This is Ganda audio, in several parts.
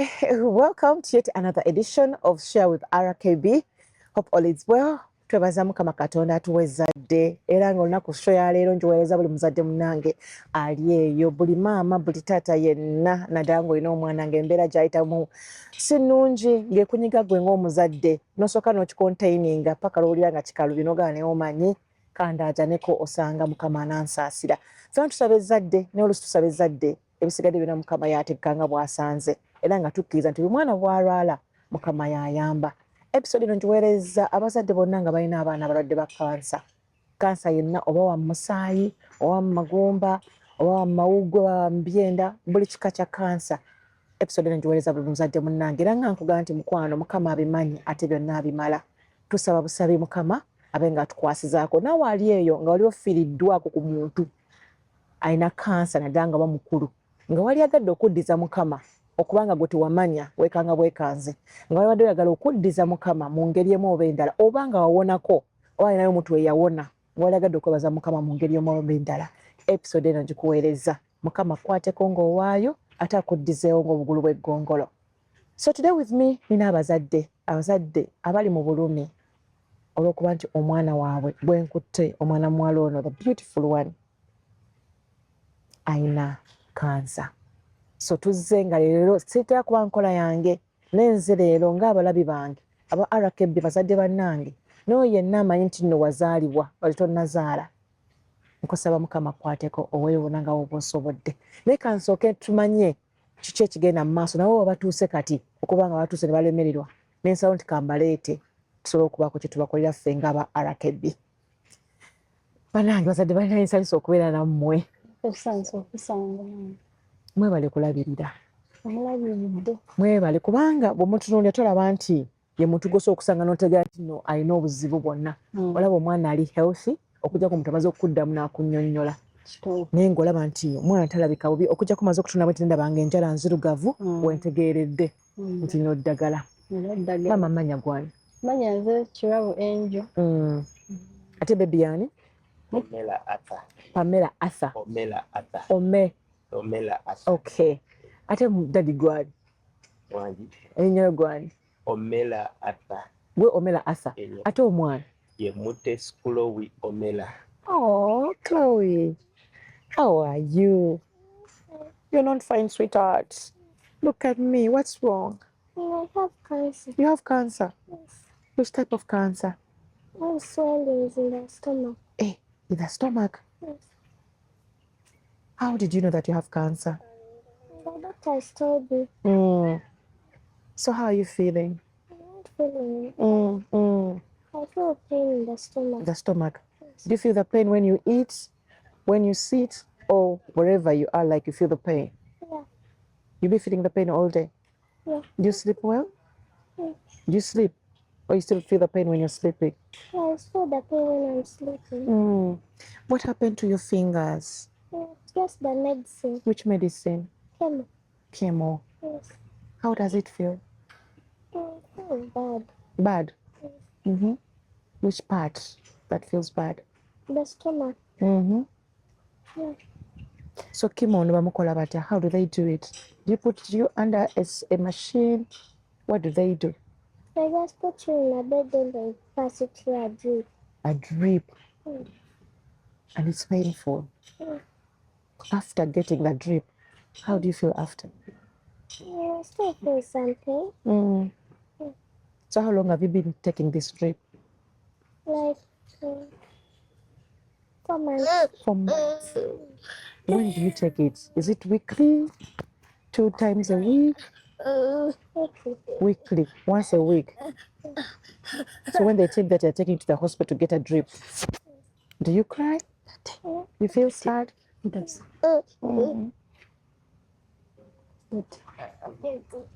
Welcome to yet another edition of Share with RKB. Hope all is well. Twebaza Mukama Katonda atuwezadde era ng'olunaku show ya leero njiweereza buli muzadde munnange ali eyo, buli maama buli taata yenna naddala ng'olina omwana ng'embeera gy'ayitamu si nnungi ng'ekunyiga ggwe ng'omuzadde n'osooka n'okikontaininga paka lw'olira nga kikalubi n'ogaana ne omanyi kandaajaneko osanga Mukama anansaasira. Fena tusaba ezzadde n'oluusi tusaba ezzadde ebisigadde byonna Mukama y'atekkanga bw'asanze. Era nga tukkiriza nti buli mwana bw'alwala Mukama y'ayamba. Episode eno ngiweereza abazadde bonna nga balina abaana abalwadde ba kansa. Kansa yenna oba wa musaayi, oba mu magumba, oba wa mawuggwe, oba wa byenda, buli kika kya kansa. Episode eno ngiweereza buli muzadde munnange era nga nkugamba nti mukwano Mukama abimanyi ate byonna abimala. Tusaba busabi Mukama abe nga atukwasizaako. Naawe ali eyo nga wali ofiiriddwako ku muntu alina kansa naddala nga bamukulu nga wali agadde okuddiza Mukama okubanga gwe tewamanya weekanga bwekanze nga wali wadde oyagala okuddiza Mukama mu ngeri emu oba endala oba nga wawonako oba alinayo omuntu eyawona nga wali agadde okwebaza Mukama mu ngeri emu oba endala. Episode eno gikuweereza Mukama kwateko ng'owaayo ate akuddizeewo ng'obugulu bw'eggongolo. So today with me nina abazadde abali mu bulumi olw'okuba nti omwana waabwe bwenkutte omwana muwala ono the beautiful one ayina kansa. So tuzze nga leero sitera kuba nkola yange nenze leero ng'abalabi bange aba RKB bazadde bannange n'oyo yenna amanyi nti nno wazaalibwa wali tonnazaala nkusaba Mukama kwateko oweewona nga woba osobodde. Naye kansooke tumanye kiki ekigenda mu maaso nabo batuuse kati okuba nga batuuse ne balemererwa n'ensalo nti kambaleete tusobole okubaako kye tubakolera ffe ng'aba RKB. Bannange bazadde balina ensanyusa okubeera nammwe. Mwebale kulabirira. Mwebale kubanga bw'omutunuulira tolaba nti ye muntu gw'osobola okusanga n'otegeera nti nno alina obuzibu bwonna. Olaba omwana ali healthy okuggyako omuntu amaze okuddamu n'akunnyonnyola. Naye ng'olaba nti omwana talabika bubi okuggyako maze okutunamu nti ndaba nga enjala nzirugavu wentegeeredde nti nno ddagala. Maama manya gwani? Manya nze Kirabo Angel. Ate bebi yani? Omela Ata. Pamela Asa. Omela Ata. Omela Asa. Okay. Ate dadi gwani? Wangi. Ennyo gwani? Omela Ata. Gwe Omela Asa. Ate omwana? Ye Mutes Chloe Omela. Oh, Chloe. How are you? You're not fine, sweetheart. Look at me. What's wrong? I have cancer. You have cancer? Yes. Which type of cancer? I have swellings in the stomach. Eh, in the stomach? Yes. How did you know that you have cancer? The doctor told me. So how are you feeling? I'm not feeling it. I feel pain in the stomach. The stomach. Yes. Do you feel the pain when you eat, when you sit, or wherever you are, like you feel the pain? Yeah. You be feeling the pain all day? Yeah. Do you sleep well? Yeah. Do you sleep? Or you still feel the pain when you're sleeping? Yeah, I feel the pain when I'm sleeping. What happened to your fingers? Yeah, just the medicine. Which medicine? Chemo. Chemo. Yes. How does it feel? It feels bad. Bad? Yes. Which part that feels bad? The stomach. Yeah. Yeah. So chemo ne bamukola batya? How do they do it? Do you put you under a machine? What do they do? They just put you in a bed and they pass it through a drip. A drip. Mm. And it's painful. Mm. After getting the drip, how do you feel after? Yeah, I still feel some pain. So how long have you been taking this drip? Like 4 months. 4 months. When do you take it? Is it weekly? 2 times a week? Okay. Weekly, once a week. So when they take that, you're taking to the hospital to get a drip. Do you cry? Yeah. You feel sad?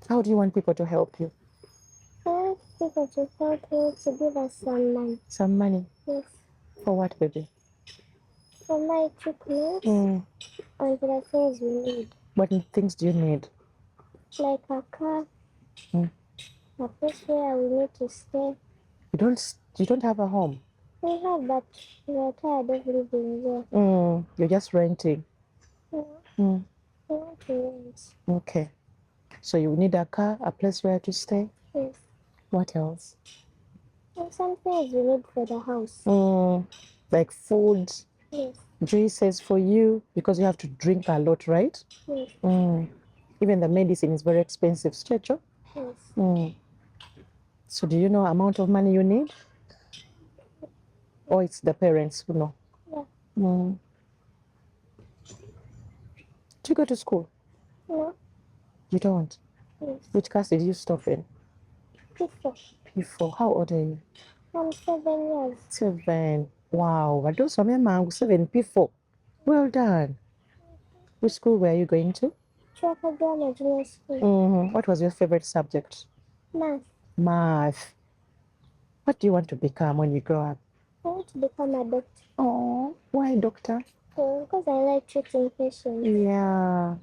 How do you want people to help you? I want people to help me to give us some money. Some money? Yes. For what, baby? For my treatments and for the things we need. What things do you need? Like a car, a place where we need to stay. You don't have a home? We have, but we are tired of living there. You're just renting? Yeah. We want to rent. Okay. So you need a car, a place where to stay. Yes. What else? And some things you need for the house. Like food, Yes. juices for you, because you have to drink a lot, right? Yes. Even the medicine is very expensive, Checho. Yes. So do you know amount of money you need? Or it's the parents who know? Yeah. Do you go to school? No. You don't? Yes. Which class did you stop in? Before. P4. How old are you? I'm 7 years. 7. Wow. Wadoso mangu 7 P4. Well done. Which school were you going to? Chakagama Junior School. What was your favorite subject? Math. Math. What do you want to become when you grow up? I want to become a doctor. Oh, why doctor? Because I like treating patients. Yeah.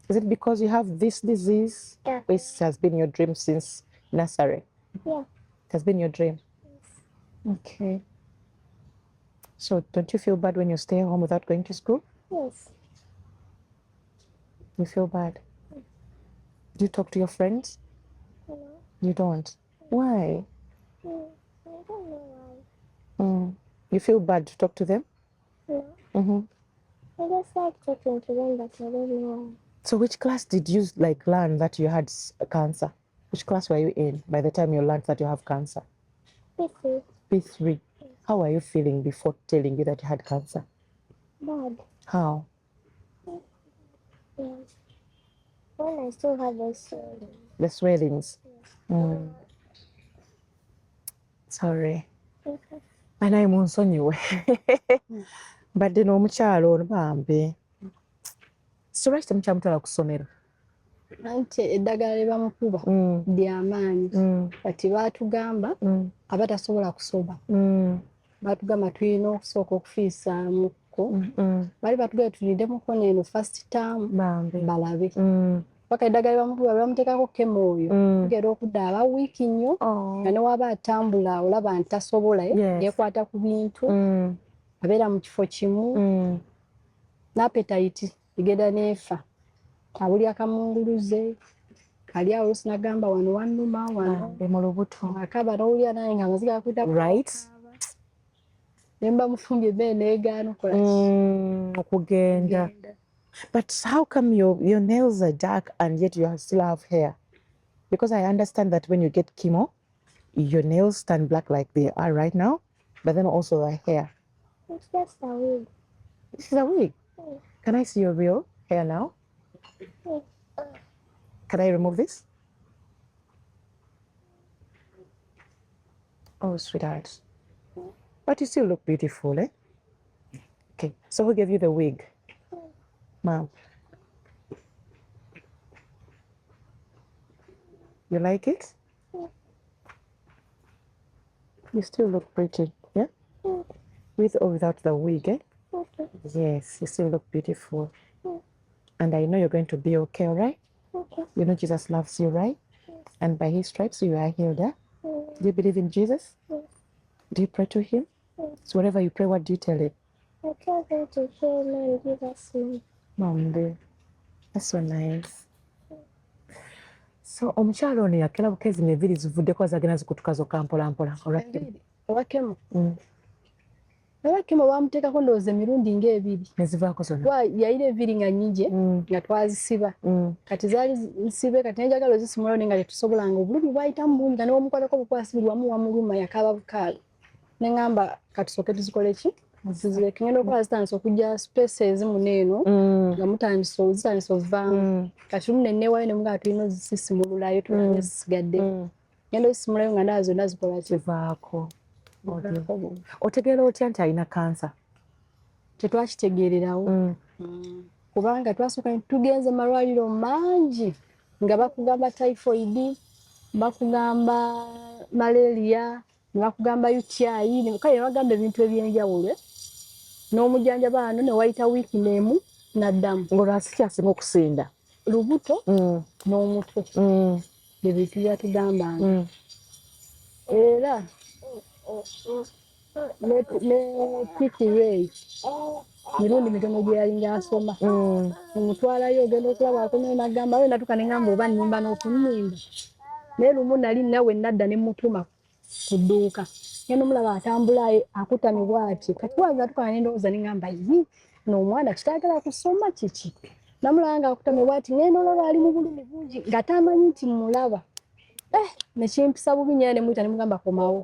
Is it because you have this disease? Yeah. Which has been your dream since nursery? Yeah. It has been your dream? Okay. So don't you feel bad when you stay home without going to school? Yes. You feel bad? Do you talk to your friends? No. You don't? Why? I don't know why. You feel bad to talk to them? No. I just like talking to them, but I don't know why. So which class did you learn that you had cancer? Which class were you in by the time you learned that you have cancer? P3. P3. How were you feeling before telling you that you had cancer? Bad. How? Yeah. When I still have those The swellings. Sorry. Anaye munsonyiwe. Badde n'omukyalo ono bambi. So lwaki temukyamutola ku ssomero? Anti eddagala lye bamukuba ly'amaanyi. Kati baatugamba abatasobola kusoba. Baatugamba tulina okusooka okufiisaamukko. Bali batugambye tuliddemukko n'eno first term balabe. Paka eddagala lye bamukuba bamuteekako kemooyo. Tugenda okudda aba wiiki nnyo. Nga ne waba atambula olaba nti tasobola yeekwata ku bintu. Abeera mu kifo kimu. N'appetite egenda n'efa. Abuli akamunguluze kali awo sinagamba wano wannuma wano mu lubuto akaba n'owulira naye nga amaziga gakwita right ne mba mufumbye emmere n'egaana okola okugenda. But how come your nails are dark and yet you still have hair? Because I understand that when you get chemo, your nails turn black like they are right now, but then also the hair. It's just a wig. This is a wig. Can I see your real hair now? Can I remove this? Oh, sweetheart. But you still look beautiful, eh? Okay, so who gave you the wig? Mom. You like it? You still look pretty, yeah? With or without the wig, eh? Okay. Yes, you still look beautiful. And I know you're going to be okay, all right? Okay. You know Jesus loves you, right? And by his stripes you are healed, eh? Do you believe in Jesus? Yes. Do you pray to him? So whenever you pray, what do you tell him? I tell them to heal me and give us money. Mom, that's so nice. So omukyalo ono yakera bukezi n'enviiri zivuddeko zagenda zikutukazo kampolampola. Ewakemo bamuteekako ndowooza emirundi ng'ebiri. Nezivaako zonna. Yayira enviiri nga nnyingi nga twazisiba. Kati zaali nsibe kati nenjagala ozisimulawo naye nga tetusobolanga obulumi bwayitamu bungi nga ne bwomukwatako bukwasibiri wamu wamuluma yakaaba bukaalo. Ne ŋŋamba katusooke tuzikole ki? Zizireke ngenda okuba zitandise okujja space ezimu n'eno nga zitandise ovaamu. Kati lumu ne neewaayo ne mugamba tulina ozisimululayo tulabe zisigadde. Ngenda ozisimulayo nga ndaba zonna zikola ki? Zivaako. Otegeera otya nti alina kansa? Tetwakitegeererawo. Kubanga twasooka tugenze malwaliro mangi nga bakugamba typhoid, bakugamba malaria, ne bakugamba UTI, kale ne bagamba ebintu ebyenjawulo. N'omujjanjaba wano ne wayita wiiki n'emu n'addamu. Ng'olwasi kyasinga okusinda? Lubuto n'omutwe. Ebintu byatugambanga. Era ne PTA mirundi mitono gye yalinga asoma omutwalayo ogenda okulabako naye nagamba we natuka ne ngamba oba nnimba n'okunnimba naye lumu nali nawe nadda ne mutuma ku dduuka ngenda omulaba atambula akutamye bw'ati kati wange atuka ne ndowooza ne ngamba yi n'omwana kitaagala kusoma kiki namulaba nga akutamye bw'ati ngenda olaba ali mu bulumi bungi nga tamanyi nti mulaba nekimpisa bubi nnyera ne muyita ne mugamba komawo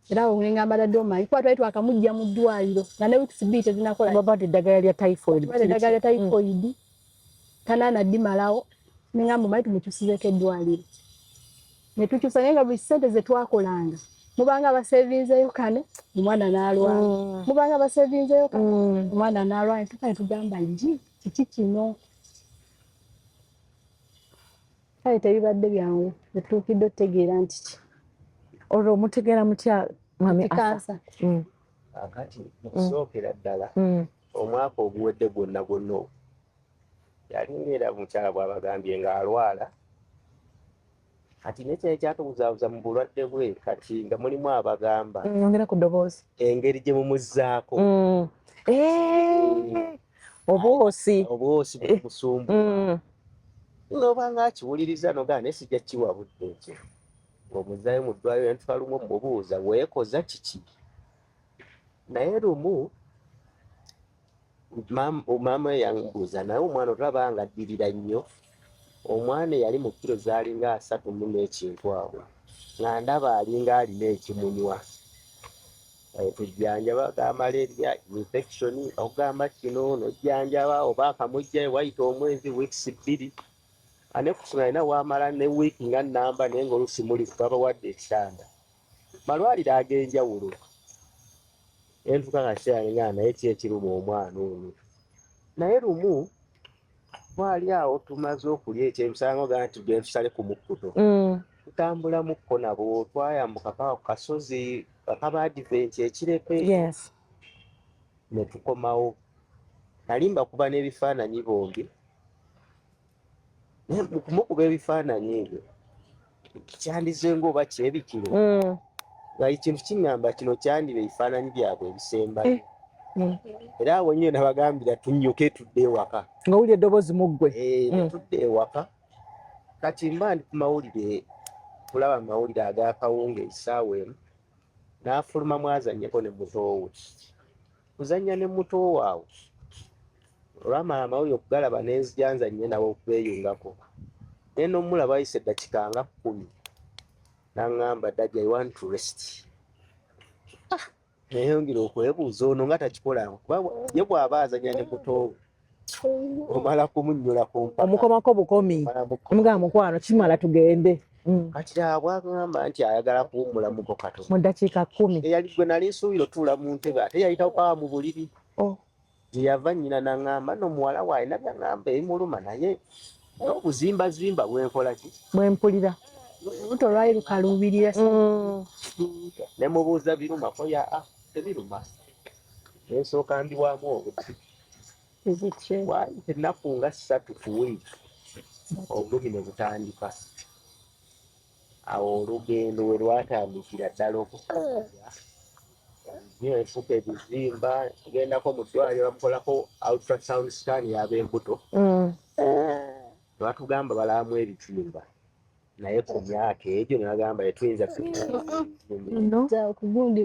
era awo ne ngamba dadde omanyi kuba twali twakamujja mu ddwaliro nga ne weeks bbiri tezinakola babadde eddagala lya typhoid eddagala lya typhoid tanaana ddimalawo ne ngamba omanyi tumukyusizeeko eddwaliro ne tukyusa naye nga buli ssente ze twakolanga mubanga abasevinzeyo kane omwana n'alwala mubanga abasevinzeyo kane omwana n'alwala tukale tugamba nji kiki kino kale tebibadde byangu netuukidde otegeera nti ki olwo mutegeera mutya mwami kansa akati okusookera ddala omwaka oguwedde gwonna yalingeera mukyala bw'abagambye ng'alwala kati nekyo ekyatubuzaabuza mu bulwadde bwe kati nga mulimu abagamba ongera ku ddoboozi engeri gye mumuzzaako obwosi bwemusumbu nobanga akiwuliriza nogaa naye sijja kiwa budde ekyo ng'omuzaayo mu ddwaliro entwala lumu mubuuza weekoza kiki naye lumu maama yambuuza naye omwana otulaba nga addirira nnyo omwana eyali mu kiro zaalinga 3 n'ekintu awo nga ndaba alinga alina ekimunywa tujjanjaba ga malaria infection okugamba kino nojjanjaba oba akamujja wayita omwezi weeks 2 ane kusoma ina wamala ne week nga namba naye ng'oluusi muli babawadde ekitanda malwaliro ag'enjawulo entuka kaseera naye ki ekiruma omwana ono naye lumu twali awo tumaze okulya ekyebisango gaa nti tugenda tusale ku mukkuto tutambulamuko nabo twayambuka paka ku kasozi akaba advent ekirepe ne tukomawo nalimba kuba n'ebifaananyi bombi mukumukuba ebifaananyi ebyo kyandize ng'oba kyebikiro nga ekintu kiŋŋamba kino kyandiba ebifaananyi byabwe ebisembayo era awo nnyo nabagambira tunnyuke tudde ewaka nga wulya eddoboozi mu ggwe tudde ewaka kati mba ndi ku mawulire kulaba mu mawulire ag'akawunga essaawa emu n'afuluma mwazannyeko ne mutowe kuzannya ne mutowe awo olwamala amawulire okugalaba n'enzijanzannye nabo okubeeyungako naye n'omulaba ayise eddakiika nga 10 n'aŋŋamba dajja I want to rest nayongera okwebuuza ono nga takikola kuba ye bw'aba azanya ne mutowe omala kumunnyula ku mpaka omukomako bukomi omugamba mukwano kimala tugende kati bwagamba nti ayagala kuwummulamuko katono mu ddakiika 10 eyali gwe nali nsuubira otuula mu ntebe ate yayitawokawa mu buliri gye yava nnyina n'aŋŋamba n'omuwala waalina byaŋŋamba ebimuluma naye n'obuzimbazimba bwenkola ki bwempulira luto lwali lukalubirira ne mubuuza birumako tebiruma ensooka ndiwamu obuti wali ennaku nga 3 ku wiiki obulumi ne butandika awo olugendo we lwatandikira ddala okufuuya niyo enfuka ebizimba tugendako mu ddwaliro bamukolako ultrasound scan y'ab'embuto batugamba balamu ebitimba naye ku myaka egyo nagamba yetuyinza kugundi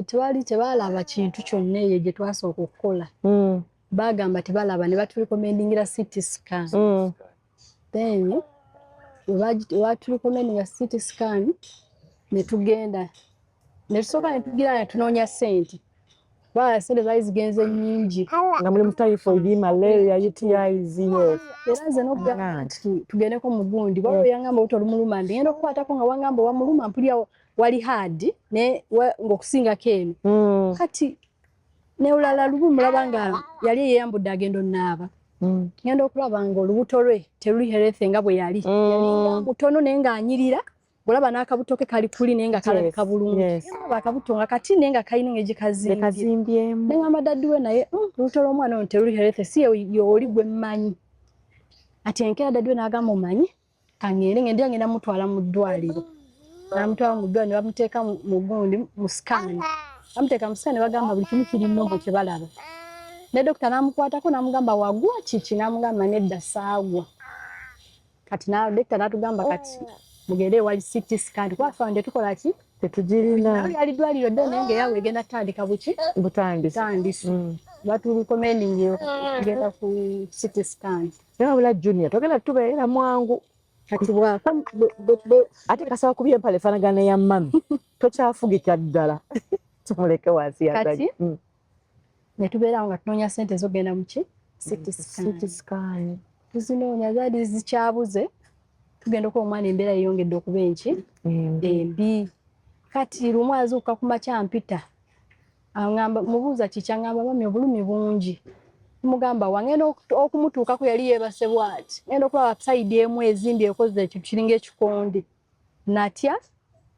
tewali tebaalaba kintu kyonna eyo gye twasooka okukola bagamba tebalaba ne batulikomendingira CT scan then watulikomendinga CT scan ne tugenda ne tusooka ne tugira ne tunoonya ssente kubanga ssente zaali zigenze nnyingi nga muli mu typhoid malaria UTIs era nze n'okugamba nti tugendeko mu gundi waliwo yangamba oti olumuluma ngenda okukwatako nga wangamba wamuluma mpulira wali hard ng'okusingako eno kati ne olala lubu mulaba nga yali yeeyambudde agenda onnaaba ngenda okulaba nga olubuto lwe teruli healthy nga bwe yali yalinga mutono naye ng'anyirira olaba n'akabuto ke kali kuli naye nga kalabika bulungi akabuto nga kati naye nga kalina ng'egikazimbyemu neŋŋamba daddi we naye olubuto lw'omwana ono teruli healthy si yooli gwe mmanyi ati enkeera daddi we n'agamba omanyi kaŋŋende ngenda mutwala mu ddwaliro n'amutwala mu ddwaliro ne bamuteeka mu gundi mu sikaani amuteeka mu sikaani ne bagamba buli kimu kiri nnobo kye balaba. Ne dokita n'amukwatako n'amugamba wagwa kiki, n'amugamba nedda saagwa. Kati dokita n'atugamba kati mugende ewali CT scan kuba ffe tetukola ki tetugirina yali ddwaliro ddene naye ng'eyawe egenda tandika buki butandisi batulikomendingi okugenda ku CT scan. naye wabula Junior togenda tubeera mwangu Kati bwaka ate kasaba kuba empale efaanagana ya mami tokyafugika ddala tumuleke wansi kati ne tubeerawo nga tunoonya ssente z'ogenda mu ki CT scan tuzinoonya zaali zikyabuze tugenda okuba omwana embeera yeyongedde okuba enki embi. Kati lumu azuuka ku makya mpita aŋŋamba mubuuza kiki, aŋŋamba mami obulumi bungi. Mugamba wangenda okumutuukako yali yeebase bw'ati ngenda okulaba sayidi emu ezimbi ekoze ekintu kiringa ekikondi. Natya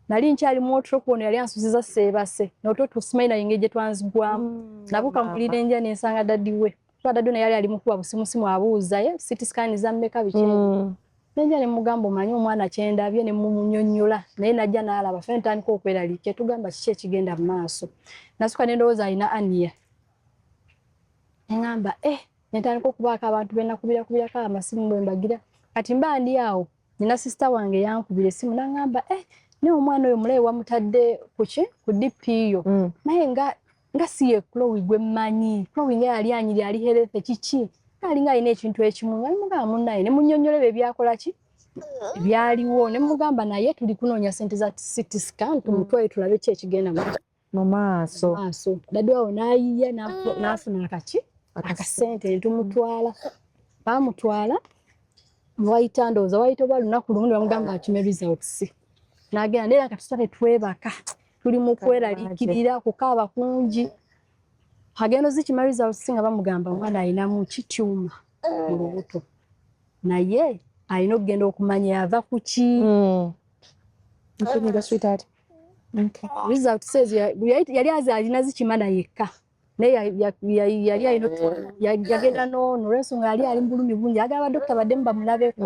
nali nkyali mu otropo ono yali ansuziza seebase n'ototo simanyi nayo engeri gye twanzigwamu nabuuka mulira enja n'ensanga daddi we kuba daddi ono yali ali mukuba busimusimu abuuza ye CT scan za mmeka biki nenja ne mugamba omanyi omwana kyendabye ne mumunyonnyola naye najja n'alaba ffe ntandika okweraliikya tugamba kiki ekigenda mu maaso. Nasooka ne ndowooza alina aniya ngamba netandika okubaako abantu benakubirako amasimu bwe mbagira. Kati mba ndi awo nina sisita wange yankubira essimu n'angamba naye omwana oyo mulabe wamutadde kuki ku DPO naye nga siye Chloe gwe mmanyi Chloe nga yali anyiri ali herefe kiki alinga alina ekintu ekimu nga mugamba munnaye ne munnyonnyola ebyo ebyakola ki ebyaliwo ne mugamba naye tuli kunoonya ssente za CT scan tumutwale tulabe ki ekigenda mu maaso. Daddi wawo n'ayiya n'afuna akasente ne tumutwala. Baamutwala wayita ndowooza wayita oba lunaku lumu ne bamugamba akime results n'agenda naye nga tusale twebaka tuli mu kweraliikirira kukaaba kungi. Agenda zikima results nga bamugamba omwana alinamu kityuma mu lubuto naye alina okugenda okumanya yava ku ki. Results yali alina zikima nayekka naye yali alina yagenda n'ono olw'ensonga yali ali mu bulumi bungi agamba badokita baddemu bamulabeko.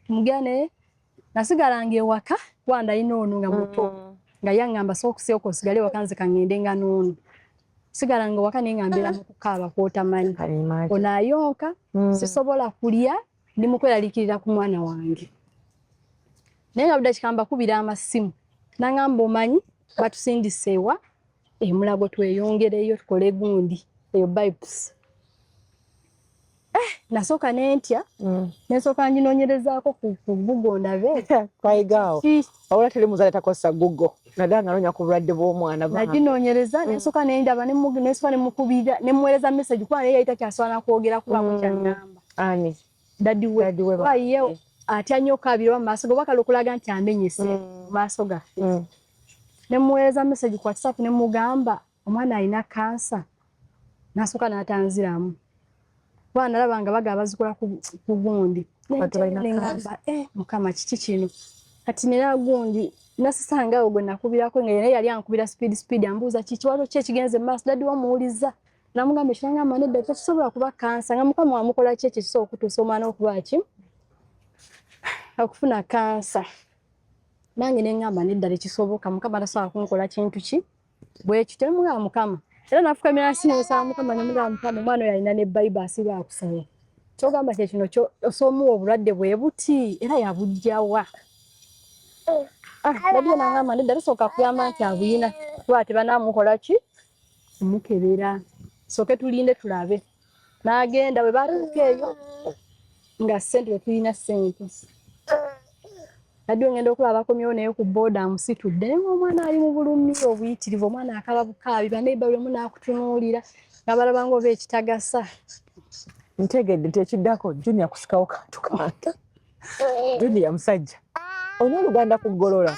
Mugenda naye nasigala ng'ewaka kuba ndalina ono nga muto nga yaŋŋamba sookusooka osigale ewaka nze kaŋŋende nga n'ono sigala nga waka naye nga mbeera mu kukaaba kw'otamanyi ono ayonka sisobola kulya ndi mu kweraliikirira ku mwana wange. Naye nga budde kikamba kubira amasimu n'aŋŋamba omanyi batusindise ewa Mulago tweyongereyo tukole gundi eyo bypass. Nasooka n'entya nesooka nginoonyerezaako ku Google ndabe twayigaawo wabula teri muzaale takozesa Google naddala nga noonya ku bulwadde bw'omwana naginoonyereza nesooka nendaba nesooka nemukubira nemuweereza message kuba naye yali takyasobola kwogera kubamu kyaŋŋamba ani daddi we waye atya nnyo okaabirwa mu maaso ge wakala okulaga nti amenyese mu maaso gaffe. Nemuweereza message ku WhatsApp nemugamba omwana alina kansa nasooka n'atanziramu kuba nalaba nga baga bazikola ku gundi nengamba mukama kiki kino kati nera gundi nasisangaawo gwe nakubirako nga naye yali ankubira speed ambuuza kiki waliwo ki ekigenze mu maaso daddi wamuwuliza namugamba ekirangamba nedda tekisobola kuba kansa nga mukama wamukola ki ekyo kisobola okutuusa omwana okuba ki okufuna kansa. Nange nengamba nedda tekisoboka mukama tasobola kunkola kintu ki bwekyo temugamba mukama era nafukamira nsi nesaba mukama nemugamba mukama omwana oyo alina ne Bible asiba akusaba kyogamba kyekino osoomuwa obulwadde bwe buti era yabujjawa. Daddi nangamba nedda tasooka kuyamba nti abuyina kuba tebanamukola ki omukebera sooke tulinde tulabe. N'agenda bwe batuuka eyo nga ssente tetulina ssente daddi ngenda okulaba bakomyewo naye ku booda amusitudde naye omwana ali mu bulumi obuyitirivu omwana akaba bukaabi baneiba buli omu n'akutunuulira nga balaba ng'oba ekitagasa. ntegedde nti ekiddako Junior kusikawo kantu kange Junior musajja olina oluganda kuggolola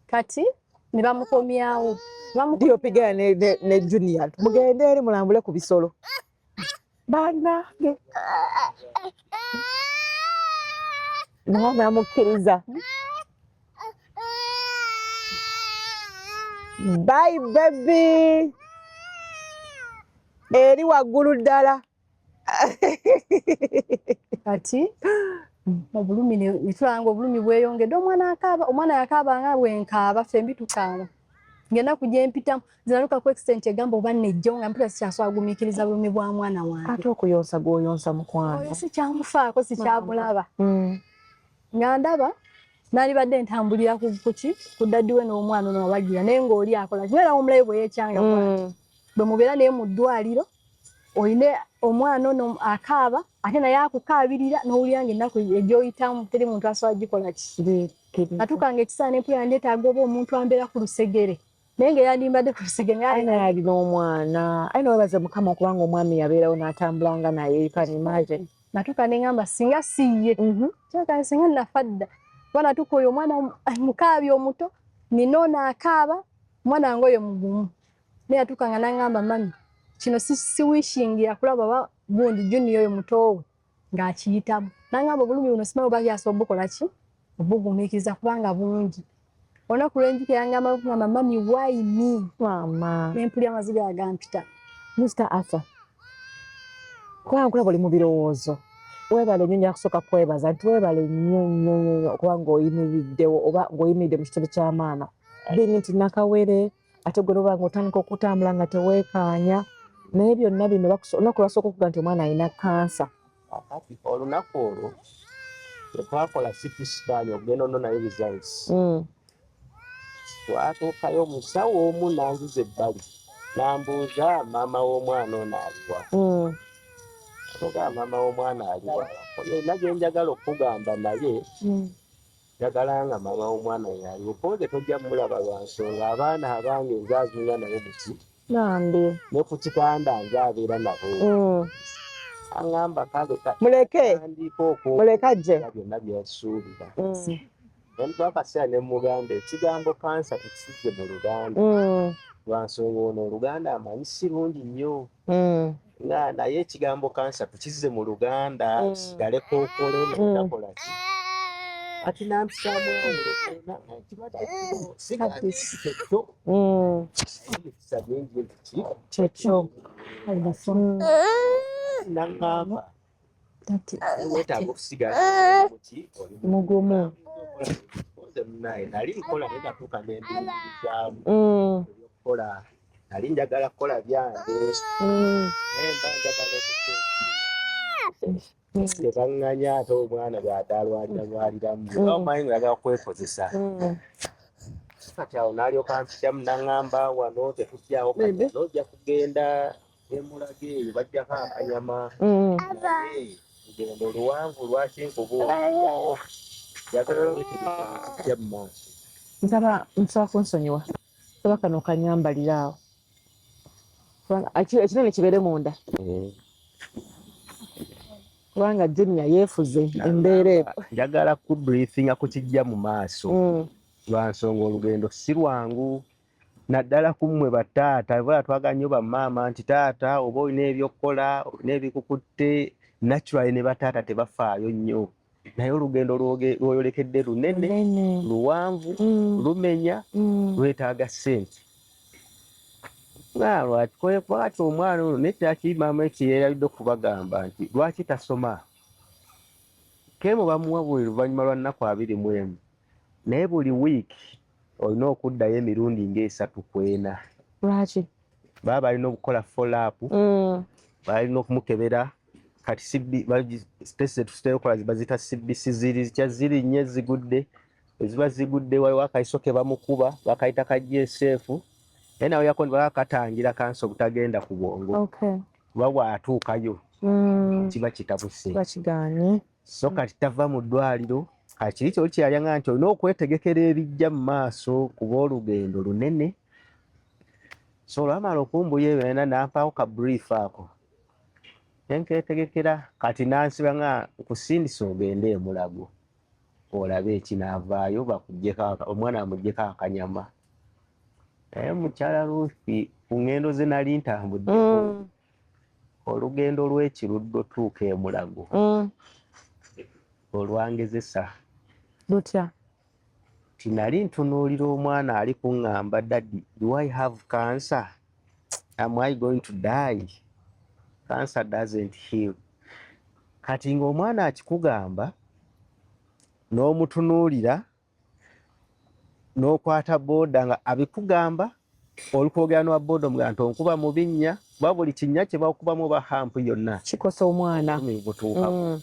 kati ne bamukomyawo ndiopigana ne Junior mugende eri mulambule ku bisolo banange mama yamukkiriza bye baby eri waggulu ddala kati obulumi ne tulanga obulumi bweyongedde omwana yakaaba nga bwenkaaba fembi tukaaba ngenda kujja mpitamu zinaluka ku extent egamba oba nejjo nga mpita sikyasobola gumiikiriza bulumi bwa mwana wange ate okuyonsa gw'oyonsa mukwano sikyamufaako sikyamulaba nga ndaba nalibadde ntambulira ku daddi we n'omwana ono wabagira naye ng'oli akola kibeera omulayi bwe yeekyanga bwe mubeera naye mu ddwaliro oyine omwana ono akaaba ate naye akukaabirira n'owulira ng'ennaku egyoyitamu teri muntu asobola gikola ki atukanga ekisaana empulira ndeetaaga oba omuntu ambeera ku lusegere naye ng'eyandimbadde ku lusegere naye alina omwana aye newebaze mukama okubanga omwami yabeerawo n'atambulanga naye you can imagine natuka neŋŋamba singa siiye kyakale singa nafa dda kuba natuka oyo omwana mukaabi omuto nina ono akaaba omwana wange oyo mugumu naye yatuka nga naŋŋamba mami kino siwishingira kulaba oba gundi junior oyo mutoowe ng'akiyitamu naŋŋamba obulumi buno simanyi oba kyasobola obukola ki obugumiikiriza kubanga bungi olunaku lwenjukira yangamba kugamba mami why me mama nempulira amaziga agampita Mr. Arthur kubanga kulaba oli mu birowoozo weebale nnyo nja kusooka kwebaza nti weebale nnyo okuba ng'oyimiriddewo oba ng'oyimiridde mu kitebe ky'amaana bini nti nakawere ate gwe noba ng'otandika okutambula nga teweekaanya naye byonna bino olunaku lwasooka okuga nti omwana alina kansa olunaku olwo tetwakola CT scan ogenda ono naye results twatuukayo omusawo omu nanziza ebbali nambuuza maama w'omwana ono aliwa oga maama w'omwana aliwa yonna gye njagala okugamba naye njagala nga maama w'omwana yaliwo poze tojja mulaba lwa nsonga abaana abange nzazunga nabo muki nambi ne ku kitanda nzabeera nabo aŋŋamba muleke ajje byonna byesuubira twakaseera ne mugamba ekigambo kansa tekisize mu Luganda lwa nsonga ono Oluganda amanyi si lungi nnyo naye ekigambo kansa tukizize mu Luganda sigale kookole ntakola ki ati nampisaamu ekisa bingi ki kyekyo naŋŋamba wetaaga okusigala mugumu naye nali nkola naye natuuka nembizaamu ebyokukola nali njagala kukola byange naye mba njagala tebaŋŋanya ate omwana bw'ataalwaliramu omanyi njagala kwekozesa kati awo naalyoka mpitamu naŋŋamba wano tetujjawo nojja kugenda emulage eyo bajjako akanyama lugendo luwanvu lwaki nkubuulira njagala mu maaso nsaba kunsonyiwa saba kano kanyambalira awo ekinene kibeere munda kubanga junior yeefuze embeera eko njagala kubriefinga ku kijja mu maaso lwa nsonga olugendo si lwangu naddala kummwe bataata bwera twagala nnyo bamaama nti taata oba olina ebyokukola olina ebikukutte naturally ne bataata tebafaayo nnyo naye olugendo lwoyolekedde lunene luwanvu lumenya lwetaaga ssente lwaki omwana ono naye kyakimaama ekyeyalalidde okubagamba nti lwaki tasoma kemu bamuwa buli luvannyuma lwa nnaku 21 naye buli wiiki olina okuddayo emirundi ng'esatu kwena lwaki baba balina okukola follow up balina okumukebera kati bazita CBC ziri nnyo zigudde eziba zigudde waliwo akaiso ke bamukuba bakayita ka GSF naye nawe yako bakatangira kansa obutagenda ku bwongo kuba bw'atuukayo kiba kitabuse bakigaanye so kati tava mu ddwaliro kati kiri kyoli kyeyalya nti olina okwetegekera ebijja mu maaso kuba olugendo lunene so olwamala okumbuya ebyo nena nampaawo ka brief ako nenketegekera kati nansiba nga nkusindisa ogende emulago olabe ekinaavaayo omwana amuggyeko akanyama naye mukyala Rufi ku ngendo ze nali ntambuddeko olugendo lw'ekiruddo tuuka emulago olwangezesa lutya tinali ntunuulira omwana ali kuŋŋamba daddy do I have cancer am I going to die cancer doesn't heal kati ng'omwana akikugamba n'omutunuulira n'okwata booda nga abikugamba olukwogera n'owa booda omugamba onkuba mu binnya kuba buli kinnya kye bakubamu oba hampu yonna kikosa omwana butuukamu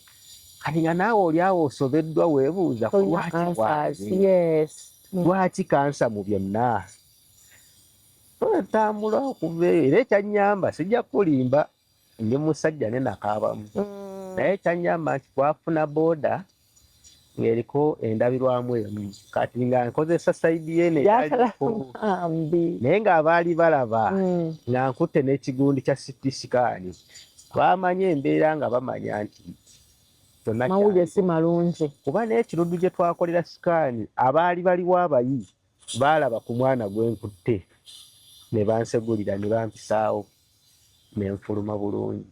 kati nga naawe oli awo osobeddwa weebuuza lwaki kansa mu byonna otambula okuva eyo era ekyannyamba sijja kulimba ndi musajja ne nakaabamu naye ekyannyamba nti twafuna booda ng'eriko endabirwamu emu kati nga nkozesa sayidi yene naye ng'abaali balaba nga nkutte n'ekigundi kya sitisikaani baamanye embeera nga bamanya nti mawulire si malungi kuba n'ekirudu gye twakolera sikaani abaali baliwo abayi baalaba ku mwana gwe nkutte ne bansegulira ne bampisaawo ne nfuluma bulungi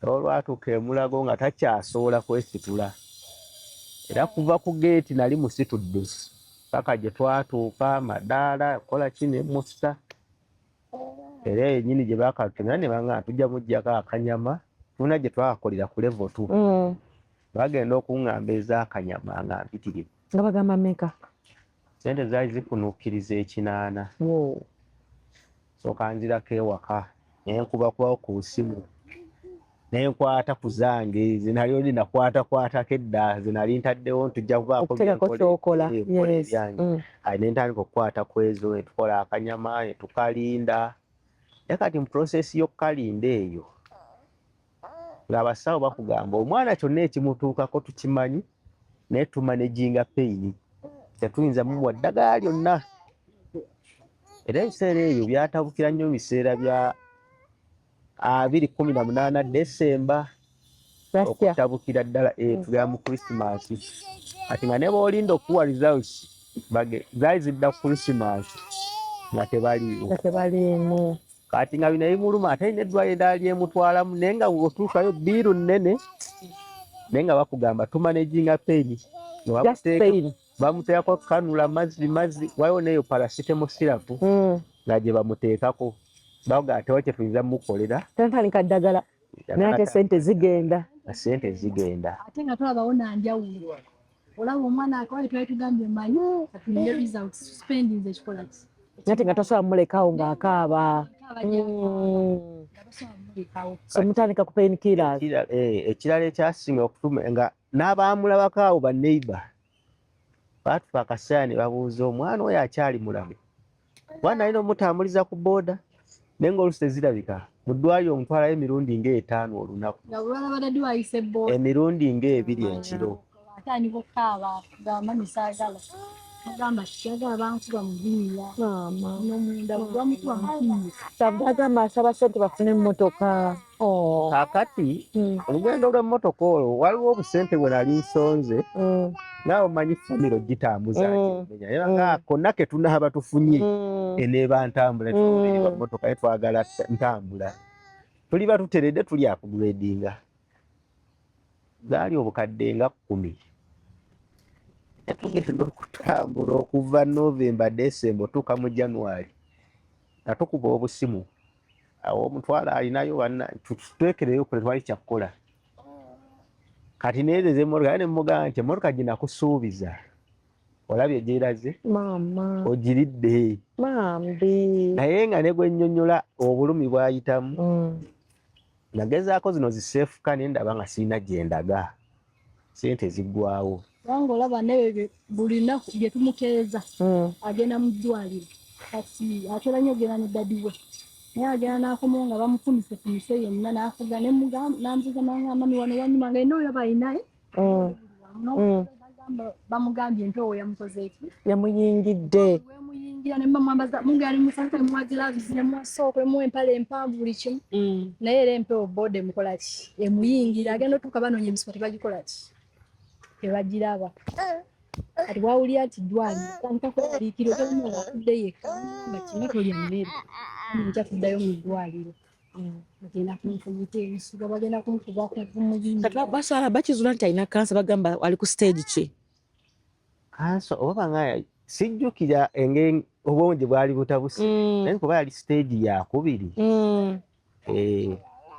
olwatuuka emulago nga takyasobola kwesitula era kuva ku geeti nali musitudde paka gye twatuuka madaala kola ki ne mussa era yennyini gye baakatumira ne banga tujja muggyako akanyama tuna gye twakakolera ku level 2 bagenda okuŋŋamba ez'akanyama nga mpitirivu nga bagamba mmeka sente zaali zikunuukiriza 8 sooka nzirako ewaka nenkubakubawo ku simu nenkwata ku zange zinalyo linakwatakwatako edda zinali ntaddewo ntujja kubaako kyokola nentandika okukwata ku ezo netukola akanyama netukalinda naye kati mu prosesi y'okukalinda eyo ng'abasawo bakugamba omwana kyonna ekimutuukako tukimanyi naye tumaneginga peyini tetuyinza mumuwa ddagala lyonna era ebiseera ebyo byatabukira nnyo mu biseera bya 2018 Desemba okutabukira ddala tugera mu Krismasi ati nga ne b'olinda okuwa results zaali zidda ku Krismasi nga tebaliimu kati nga bino ebimuluma ate alina eddwaliro eddala lyemutwalamu naye nga otuukayo biiru nnene naye nga bakugamba tumaneginga peni bamuteekako kanula mazzi waliwo neyo parasitemo sirapu nga gye bamuteekako baga tewa kye tuyinza mukolera tantandika ddagala naye ate sente zigenda ate nga twabawona njawulo olaba omwana akawale twali tugambye manyi atulinde result suspending ekikola ki nate nga tosobola mulekawo ng'akaaba so mutandika ku pain killers ekirala ekyasinga okutuma nga n'abaamulabako awo baneighbor baatufa akaseera ne babuuza omwana oyo akyali mulamu mwana alina omutambuliza ku booda naye ng'oluusi tezirabika mu ddwaliro omutwalayo emirundi nga5 olunaku emirundi nga2 ekiro atandika okukaaba gamba misaagala agamba kiyagala bankuba mu binnya n'omunda bamukuba mu kinnya agamba asaba sente bafune emmotoka kakati olugendo lw'emmotoka olwo waliwo obusente bwe nali nsonze naawe omanyi famiro gitambuza kimenya naye nga konna ke tunaaba tufunye eneeba ntambula tubeerwa mmotoka ye twagala ntambula tuli batuteredde tuli akugredinga zaali obukadde nga 10 tugenda okutambula okuva Novemba Desemba otuuka mu January nga tukuba obusimu awo omutwala alinayo tuteekereyo kule twali kyakukola kati neezeza emmotoka ne mmugamba nti emmotoka gye nakusuubiza olabye gyeraze ogiridde naye nga ne gwe nnyonnyola obulumi bwayitamu nagezaako zino ziseefuka naye ndaba nga sirina gye ndaga sente ziggwawo kubanga olaba nebyo buli nnaku bye tumuteeza agenda mu ddwaliro kati atera nnyo ogenda ne dadi we naye agenda n'akomawo nga bamufumise yenna n'afuga n'amuziza n'agamba ni wano wanyuma nga yenna oyo bayinaye bamugambye empewo yamukoze eki yamuyingidde wemuyingira ne bamwambaza mugera ne musanta ne muwa gilavuzi ne muwa sooko ne muwa empale empanvu buli kimu naye era empewo booda emukola ki emuyingira agenda otuuka banoonya emisipa tebagikola ki tebagiraba kati wawulira nti ddwaliro tandika kwaliikira otolina wakudde yekka nga kino tolya mmere nkya kuddayo mu ddwaliro bagenda kumufuyita ebisuga bagenda kumukuba kumubindi basobola bakizuula nti alina kansa bagamba ali ku stage ki kansa oba nga sijjukira obwongi bwali butabusi naye kuba yali stage ya 2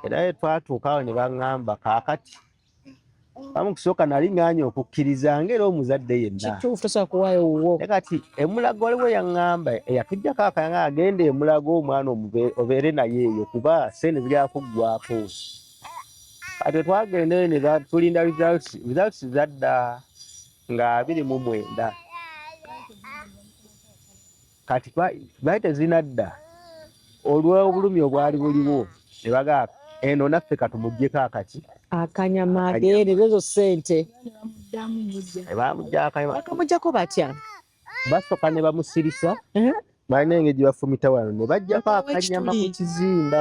era twatuukaawo ne baŋŋamba kaakati bamukusooka nali ŋŋaanya okukkiriza ng'era omuzadde yenna kituufu tosobola kuwaayo wuwo ne kati emulago waliwo yaŋŋamba eyatugyako akayanga agenda emulago omwana obeere naye eyo kuba sente ziryakuggwako kati twagenda eyo ne tulinda results zadda nga 29 kati baali tezinadda olw'obulumi obwali buliwo ne bagaa eno naffe katumuggyeko akati akanyama agende ezo ssente bakamuggyako batya basooka ne bamusirisa balina engeri gye bafumita wano ne bajjako akanyama ku kizimba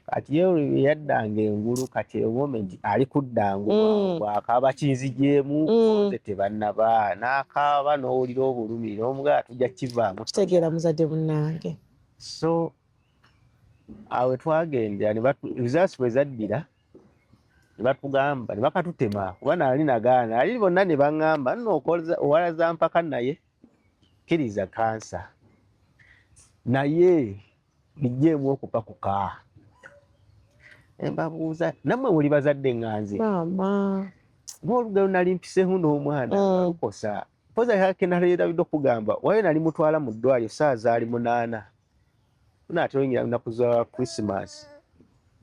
kati ye yaddanga engulu kati moment ali kuddangu bwakaaba kinzigyemu koze tebannaba n'akaaba n'owulira obulumi n'omugala tujja kivaamu kitegeera muzadde munnange so awe twagendera results bwe zaddira ne batugamba ne bakatutema kuba nali nagaana ali bonna ne baŋŋamba nno owalaza mpaka naye kkiriza kansa naye bijjeemu okupakuka embabuuza nammwe muli bazadde ŋŋanze ng'olugero nali mpiseeho n'omwana lukosa mpoza kenaleerabidde okugamba wayo nali mutwala mu ddwaliro saa zaali 8 naateyingira lunaku za Christmas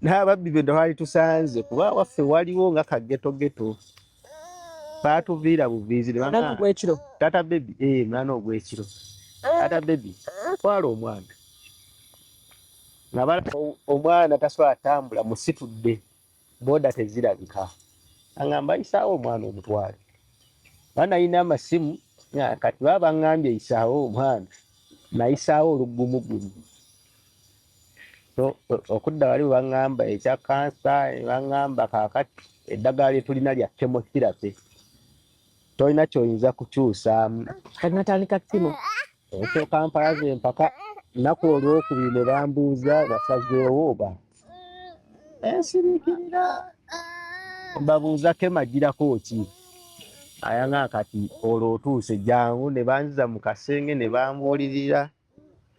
n'ababbi be twali tusanze kuba waffe waliwo nga kagetogeto baatuviira buviizi ogwekiro tata bebi mwana ogwekiro tata bebi twala omwana nga omwana tasobola tambula musitudde booda tezirabika aŋŋamba ayisaawo omwana omutwale banayina amasimu kati baba baŋŋambye eyisaawo omwana nayisaawo oluggumugumu so okudda wali baŋŋamba ekya kansa baŋŋamba kaakati eddagala lye tulina lya chemotherapy tolina kyoyinza kukyusaamu kati natandika ttimu ekyo kampalaze mpaka nnaku olwokubiri ne bambuuza basazeewo oba ensiriikirira mbabuuza kemagirako ki ayaŋa kati olwo otuuse jangu ne banziza mu kasenge ne bambuulirira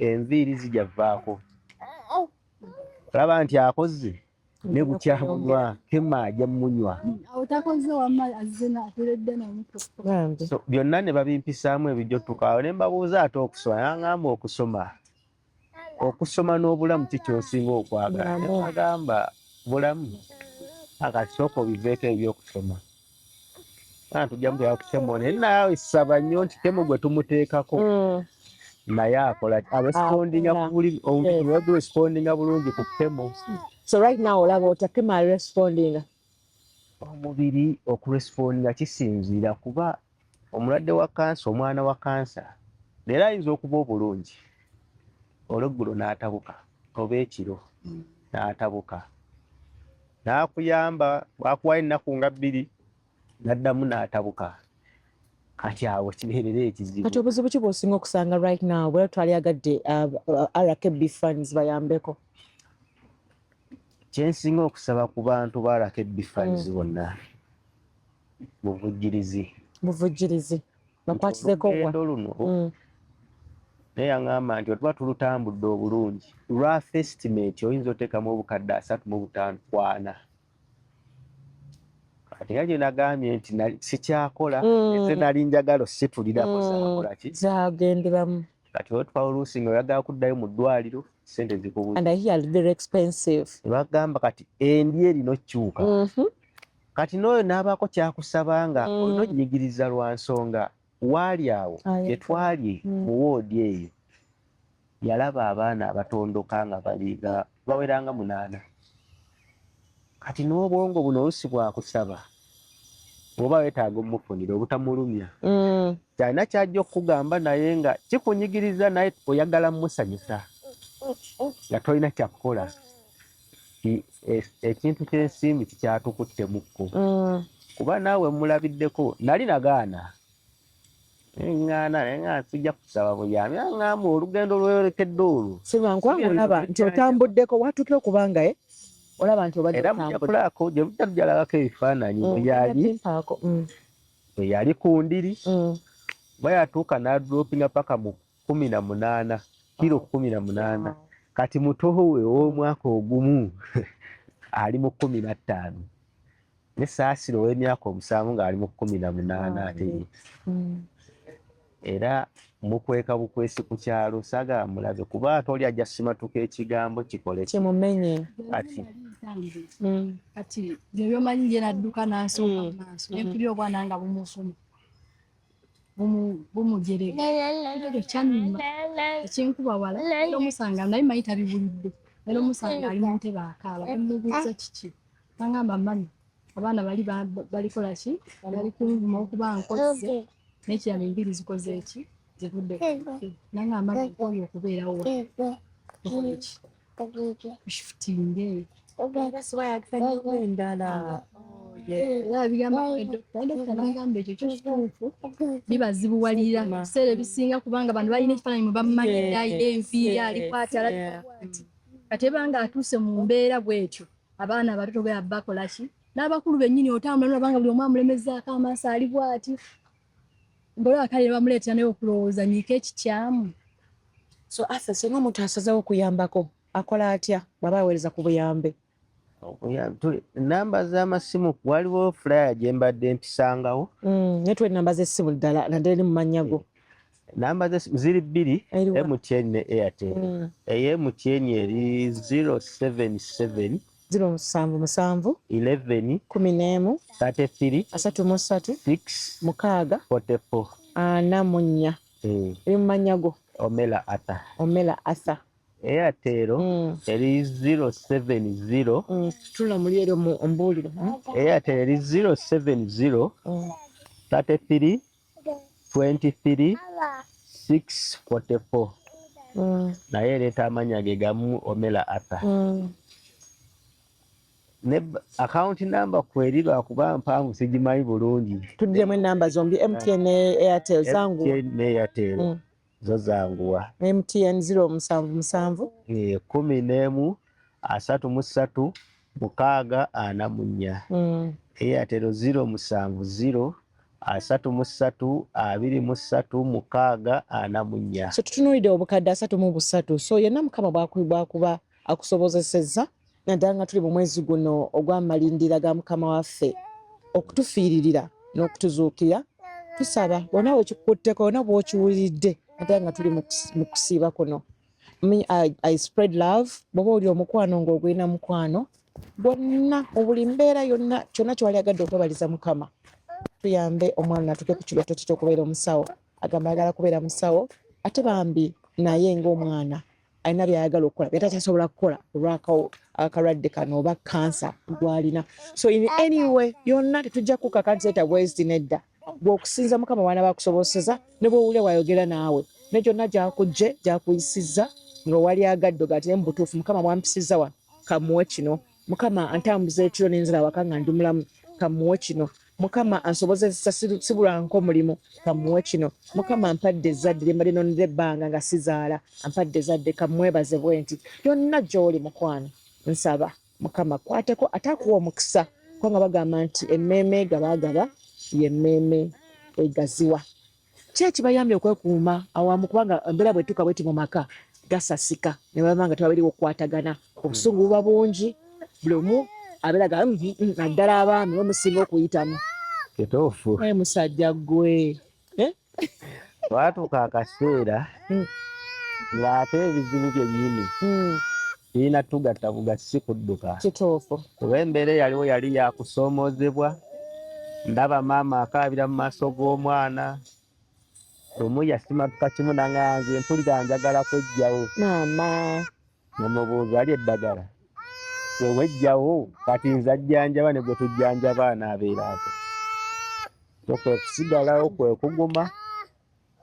enviiri zijavaako olaba nti akoze ne bukyamunywa kema ajja munywa byonna ne babimpisaamu ebijjo tukaawo ne mbabuuza ate okusoma yaŋŋamba okusoma n'obulamu kikyosinga okwagala nebagamba bulamu akati sooka obiveeko ebyokusoma tujja mutera ku kemo naye naye saba nnyo nti kemo gwe tumuteekako naye akola respondinga bulungi ku kemo. So right now olaba otya kemo respondinga omubiri okuresponda kisinziira kuba omulwadde wa kansa omwana wa kansa leero ayinza okuba obulungi olweggulo n'atabuka oba ekiro n'atabuka n'akuyamba bwakuwayo ennaku nga 2 n'addamu n'atabuka kati awo kibeerera ekizibu. Kati obuzibu ki bw'osinga okusanga right now bwe twalyagadde RKB funds bayambeko? Kyensinga okusaba ku bantu ba RKB funds bonna buvujjirizi bakwatizeko olugendo luno naye yaŋŋamba nti otuba tulutambudde obulungi rough estimate oyinza oteekamu obukadde 35 kwana kati nga gye nagambye nti sikyakola ese nali njagala situlirako zakolaki zagenderamu kati otwala oluusi nga oyagala kuddayo mu ddwaliro sente zikubuza and I hear very expensive nebagamba kati endi erino kyuka kati n'oyo n'abaako kyakusaba nga olina onyigiriza lwa nsonga waali awo gyetwali mu woodi eyo yalaba abaana abatondoka nga baliga baweranga 8 kati n'obwongo buno olusi bwakusaba oba weetaaga omufunira obutamulumya kyalina kyajja okugamba naye nga kikunyigiriza naye oyagala mmusanyusa nga tolina kyakukola ekintu ky'ensimbi kikyatukuttemu kuba naawe mulabiddeko nali nagaana naye nga nsijja kusaba buyambi aŋŋamba olugendo lweyolekedde olwo silwankwangu olaba nti otambuddeko watuukira okubanga olaba nti obadde era mujakulaako gye mujja tujalabako ebifaananyi bwe yali ku ndiri bwe yatuuka n'adropinga paka mu 18 kilo 18 kati mutowe ow'omwaka ogumu ali mu 15 ne Saasiro ow'emyaka 7 ng'ali mu 18 ate era mukweka bukwesi ku kyalo saga mulabe kuba ate oli ajja simatuka ekigambo kikole kimumenye kati byomanyi nje nadduka n'asooka mu maaso nempulira obwana nga bumusoma bumujerega ekyo kyannuma ekinkuba wala era omusanga naye manyi tabibulidde era omusanga ali mu ntebe akaaba bamubuuza kiki bangamba mami abaana balikola ki bali kunvuma okuba nkozze n'ekirala enviri zikoze eki zivudde nangamba oyo okubeerawo shifutinge endala era bigamba edokita nagamba ekyo kituufu bibazibuwalira ebiseera ebisinga kubanga bantu balina ekifaananyi mwe bamumanyira enviiri alikwati alakwati kati ebanga atuuse mu mbeera bwetyo abaana abato bwe bakola ki n'abakulu bennyini otambula nolabanga buli omu amulemezaako amaaso ali bwati mbolo akali bamuleetera naye okulowooza nyiiko ekikyamu so Arthur singa omuntu asazeewo okuyambako akola atya bw'aba aweereza ku buyambe namba z'amasimu waliwo flyer gye mbadde mpisangawo naye tuwa ennamba z'essimu ddala naddala eri mu mannya go namba z'essimu ziri 2 MTN ne Airtel MTN eri 077 077 11 11 33 33 6 mukaaga 44 4 eri mu mannya go Omela Arthur Airtel eri 070 tula muli eri ombuuliro Airtel eri 070 33 23 644 naye ereeta amanya ge gamu Omela Arthur ne account number kweri lwakuba mpangu sigimanyi bulungi tuddemu ennamba zombi MTN ne Airtel zangu MTN ne Airtel zo zanguwa MTN 077 11 33 mukaaga 44 Airtel 070 33 23 mukaaga 44 so tutunuulidde obukadde 33 so yenna mukama bwakuba akusobozesezza naddala nga tuli mu mwezi guno ogw'amalindira ga mukama waffe okutufiiririra n'okutuzuukira tusaba wonna wekikutteko wonna bw'okiwuliridde naddala nga tuli mu kusiiba kuno I spread love bw'oba oli omukwano ng'ogwina mukwano bonna mu buli mbeera yonna kyonna kyewali agadde okwebaliza mukama tuyambe omwana natuke ku kirooto kye ky'okubeera omusawo agamba ayagala kubeera musawo ate bambi naye ng'omwana alina byayagala okukola byatakyasobola kukola olw'akalwadde kano oba kansa gwalina so in any way yonna tetujja kukaka nti zeta bwezi nedda bw'okusinza mukama baana bakusobozeseza ne bw'owulira wayogera naawe ne gyonna gyakujje gyakuyisizza ng'owali agaddo gati mu butuufu mukama bwampisizza wano kamuwe kino mukama antambuza ekiro n'enzira waka nga ndi mulamu kamuwe kino mukama ansobozesa sibulanko omulimu kamuwe kino mukama ampadde ezzadde lye mbadde nonera ebbanga nga sizaala ampadde ezzadde kamwebaze bwe nti yonna gy'oli mukwano nsaba mukama kwateko ate akuwa omukisa kubanga bagamba nti emmeeme gabaagaba y'emmeeme egaziwa ki ekibayambye okwekuuma awamu kubanga embeera bwetuuka bweti mu maka gasasika ne baba nga tebabiri okukwatagana obusungu buba bungi buli omu abeeraga naddala abaami bamusinga okuyitamu kituufu musajja gwe twatuuka akaseera ng'ate ebizibu byennyini birina tugatta bugasi kudduka kituufu kuba embeera eyaliwo yali yakusoomoozebwa ndaba maama akaabira mu maaso g'omwana omu yasimatuka kimu nanganze mpulira njagala kwejjawo maama nomubuuza ali eddagala owejjawo kati nza jjanjaba ne gwe tujjanjaba anaabeera ato so kwe kusigalawo kwe kuguma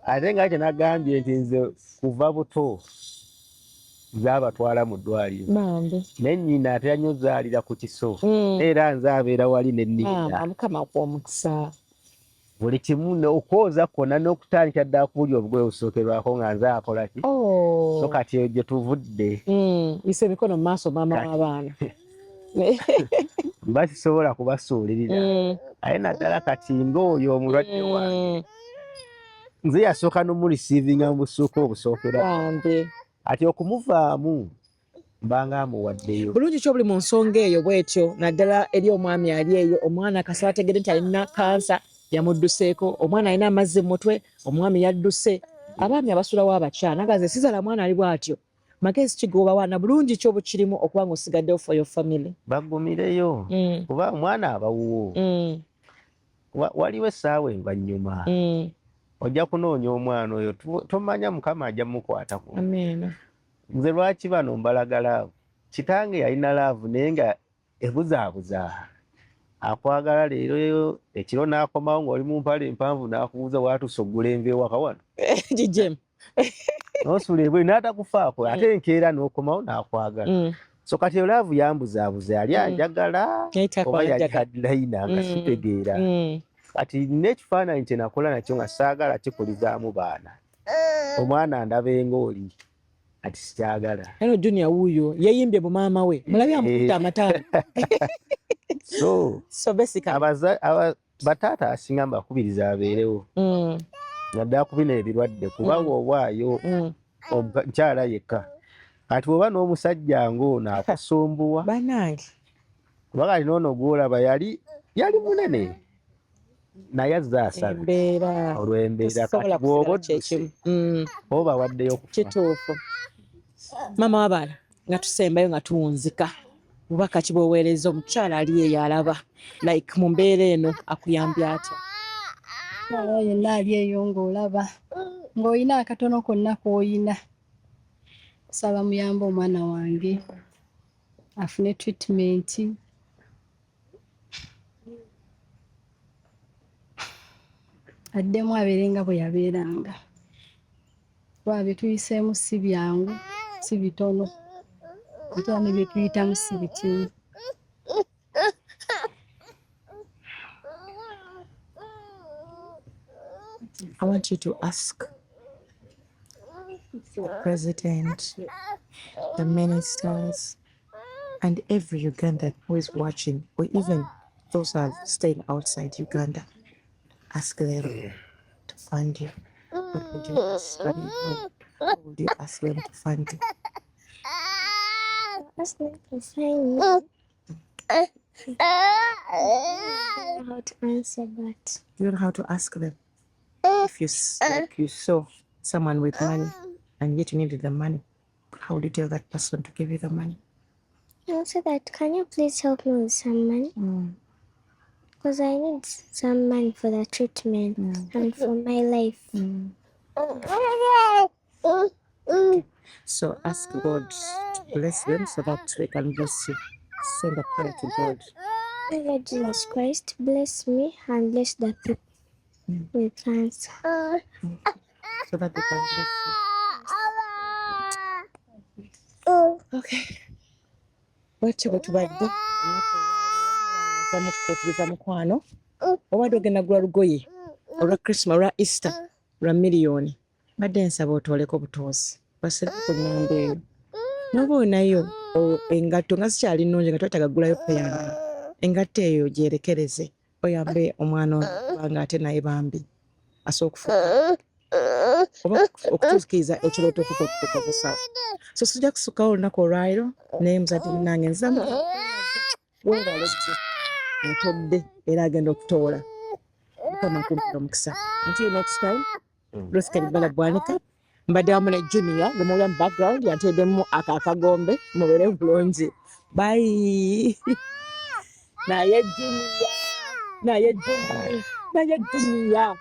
ate nga kyenagambye nti nze kuva buto zaabatwala mu ddwaliro nennyina ate yanyozaalira ku kiso era nze abeera wali nennina mukama kw'omukisa buli kimu okwoza kwonna n'okutandika ddala kubuli obugoye busookerwako nga nze akola ki so kati eyo gye tuvudde yisa emikono mu maaso maama w'abaana mba sisobola kubasuulirira aye naddala kati ng'oyo omulwadde wange nze yasooka n'omurisiivinga mu busuuka obusookera ati okumuvaamu mbanga amuwaddeyo. Bulungi kyo buli mu nsonga eyo bwetyo naddala eri omwami ali eyo omwana kasaba ategedde nti alina kansa yamudduseeko omwana alina amazzi mu mutwe omwami yadduse abaami abasulawo abakyala nagaze sizala mwana ali bw'atyo magezi kigoba wana bulungi kyo bukirimu okuba ng'osigaddewo for your family bagumireyo kuba omwana abawuwo waliwo essaawa envanyuma ojja kunoonya omwana oyo tomanya mukama ajja mukwatako. Nze lwaki bano mbalagala kitange yalina laavu naye nga ebuzaabuza akwagala leero ekiro n'akomawo ng'oli mu mpale empanvu n'akubuuza watuuse oggula enva ewaka wano gigemu n'osula ebweru n'atakufaako ate enkeera n'okomawo n'akwagala. So kati laavu yambuzaabuza yali anjagala oba yali kadlayina nga sitegeera. Kati n'ekifaananyi kye nakola nakyo nga saagala kikulizaamu baana omwana ndabe ng'oli ati sikyagala. Eno Junior wuuyo yeeyimbye mu maama we mulabye amukutte amataano. So basically bataata asinga mbakubiriza abeerewo naddala ku bino ebirwadde kubanga obwayo omukyala yekka kati bw'oba n'omusajja ng'ono akusumbuwa bannange kuba kati n'ono gw'olaba yali munene naye azze asabye olw'embeera kati bw'oba odduse oba waddeyo kituufu. Maama w'abaana nga tusembayo nga tuwunzika bubaka ki bw'oweereza omukyala ali eyo alaba like mu mbeera eno akuyambye atya? Yenna ali eyo ng'olaba ng'olina akatono konna k'olina kusaba muyambe omwana wange afune treatment addemu abeere nga bwe yabeeranga kuba bye tuyiseemu si byangu si bitono ate ne bye tuyitamu si bitimu. I want you to ask the president, the ministers, and every Ugandan who is watching, or even those who are staying outside Uganda, ask them to fund you. What would you ask them? How would you ask them to fund you? Ask them to find me. I don't know how to answer that. You don't know how to ask them. If you saw someone with money and yet you needed the money, how would you tell that person to give you the money? I'll say that, can you please help me with some money? Because I need some money for the treatment and for my life. So ask God to bless them so that they can bless you. Send a prayer to God. Lord Jesus Christ, bless me and bless the people with cancer. So that they can bless you. Okay. Bwekyo bwe tubadde zamukutuliza mukwano obadde ogenda gula lugoye olwa Christmas olwa Easter lwa miliyoni badde nsaba otwoleko butuuzi basireko ku nnyumba eyo n'oba onayo engatto nga sikyali nnungi nga twetaaga gulayo peyanga engatto eyo gyerekereze oyambe omwana kubanga ate naye bambi asobola okufuuka oba okutuukiriza ekirooto okukozesa. So sijja kusukkawo olunaku olwaliro naye muzadde munnange nzamu weewale gye ntodde era agenda okutoola mukama kumpira omukisa. Until next time, Rosemary Bala Bwanika mbadde wamu ne Junior nga muwulira mu background yanteeddemu akagombe mubeere bulungi. Bye. Naye Junior.